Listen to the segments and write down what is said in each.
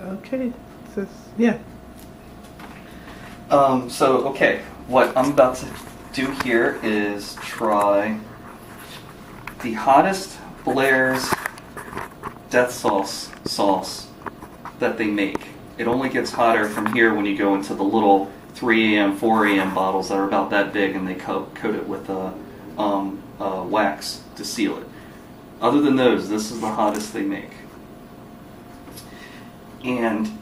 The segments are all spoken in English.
Okay. So, yeah. Okay, what I'm about to do here is try the hottest Blair's death sauce that they make. It only gets hotter from here when you go into the little 3 a.m., 4 a.m. bottles that are about that big, and they coat it with wax to seal it. Other than those, this is the hottest they make. And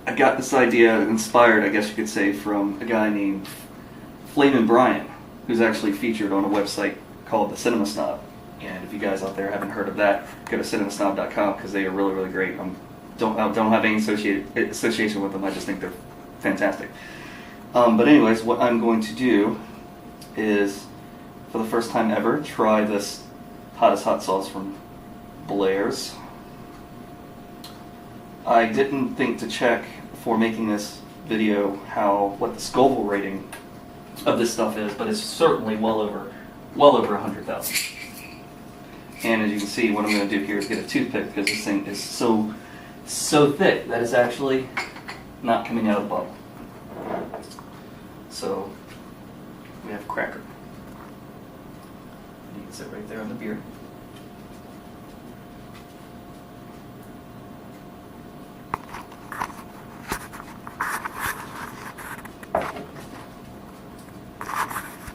I got this idea inspired, I guess you could say, from a guy named Flamin' Brian, who's actually featured on a website called The Cinema Snob. And if you guys out there haven't heard of that, go to cinemasnob.com because they are really, really great. Don't have any association with them. I just think they're fantastic. But anyways, what I'm going to do is, for the first time ever, try this hottest hot sauce from Blair's. I didn't think to check before making this video what the Scoville rating of this stuff is, but it's certainly well over 100,000. And as you can see, what I'm going to do here is get a toothpick because this thing is so thick that it's actually not coming out of the bottle. So we have a cracker. You can sit right there on the beer.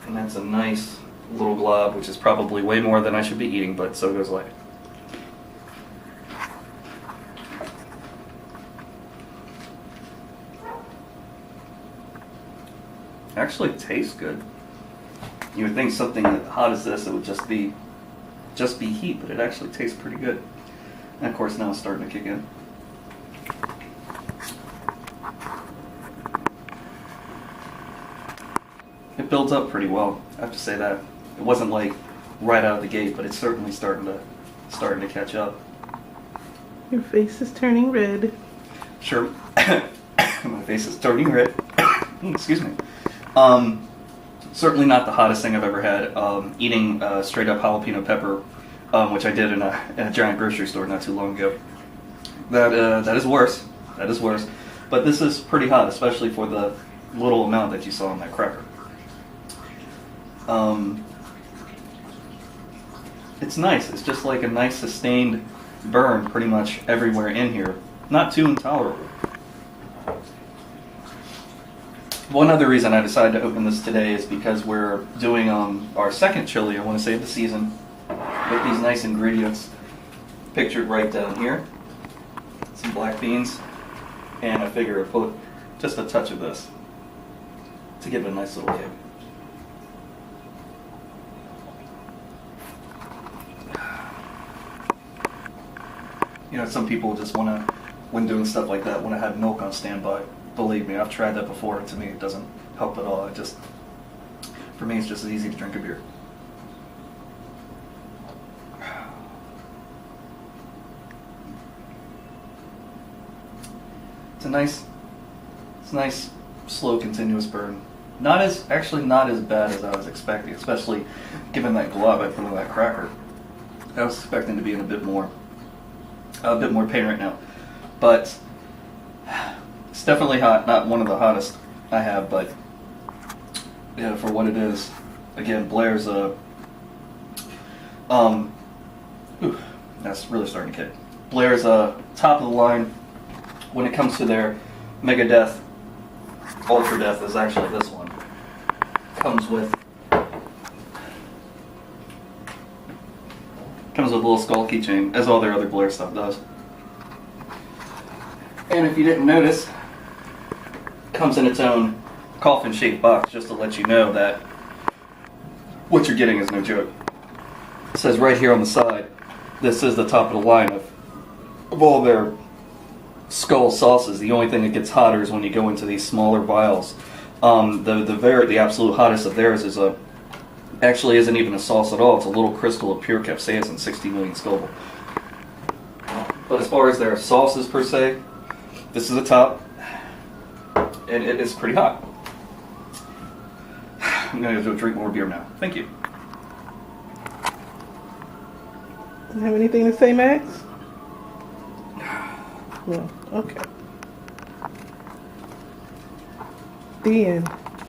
And that's a nice little glob, which is probably way more than I should be eating, but so goes life. Actually tastes good. You would think something as hot as this, it would just be heat, but it actually tastes pretty good. And of course now it's starting to kick in. It builds up pretty well, I have to say that. It wasn't like right out of the gate, but it's certainly starting to catch up. Your face is turning red. Sure. My face is turning red. Excuse me. Certainly not the hottest thing I've ever had. Eating straight up jalapeno pepper, which I did in a giant grocery store not too long ago. That is worse. That is worse. But this is pretty hot, especially for the little amount that you saw in that cracker. It's nice. It's just like a nice sustained burn pretty much everywhere in here. Not too intolerable. One other reason I decided to open this today is because we're doing our second chili, I want to say, of the season, with these nice ingredients pictured right down here. Some black beans, and I figure I'd put just a touch of this to give it a nice little kick. You know, some people just want to, when doing stuff like that, want to have milk on standby. Believe me, I've tried that before, and to me it doesn't help at all. For me, it's just as easy to drink a beer. It's a nice, slow, continuous burn. Not as bad as I was expecting, especially given that glob I put on that cracker. I was expecting to be in a bit more pain right now, but it's definitely hot. Not one of the hottest I have, but yeah, for what it is. Again, Blair's that's really starting to kick. Blair's top of the line when it comes to their Mega Death. Ultra Death is actually this one. Comes with a little skull keychain, as all their other Blair stuff does. And if you didn't notice, comes in its own coffin-shaped box, just to let you know that what you're getting is no joke. It says right here on the side, this is the top of the line of all their skull sauces. The only thing that gets hotter is when you go into these smaller vials. The absolute hottest of theirs is actually isn't even a sauce at all. It's a little crystal of pure capsaicin, 60 million Scoville. But as far as their sauces per se, this is the top, and it is pretty hot. I'm going to go drink more beer now. Thank you. Do you have anything to say, Max? Well, okay. The end.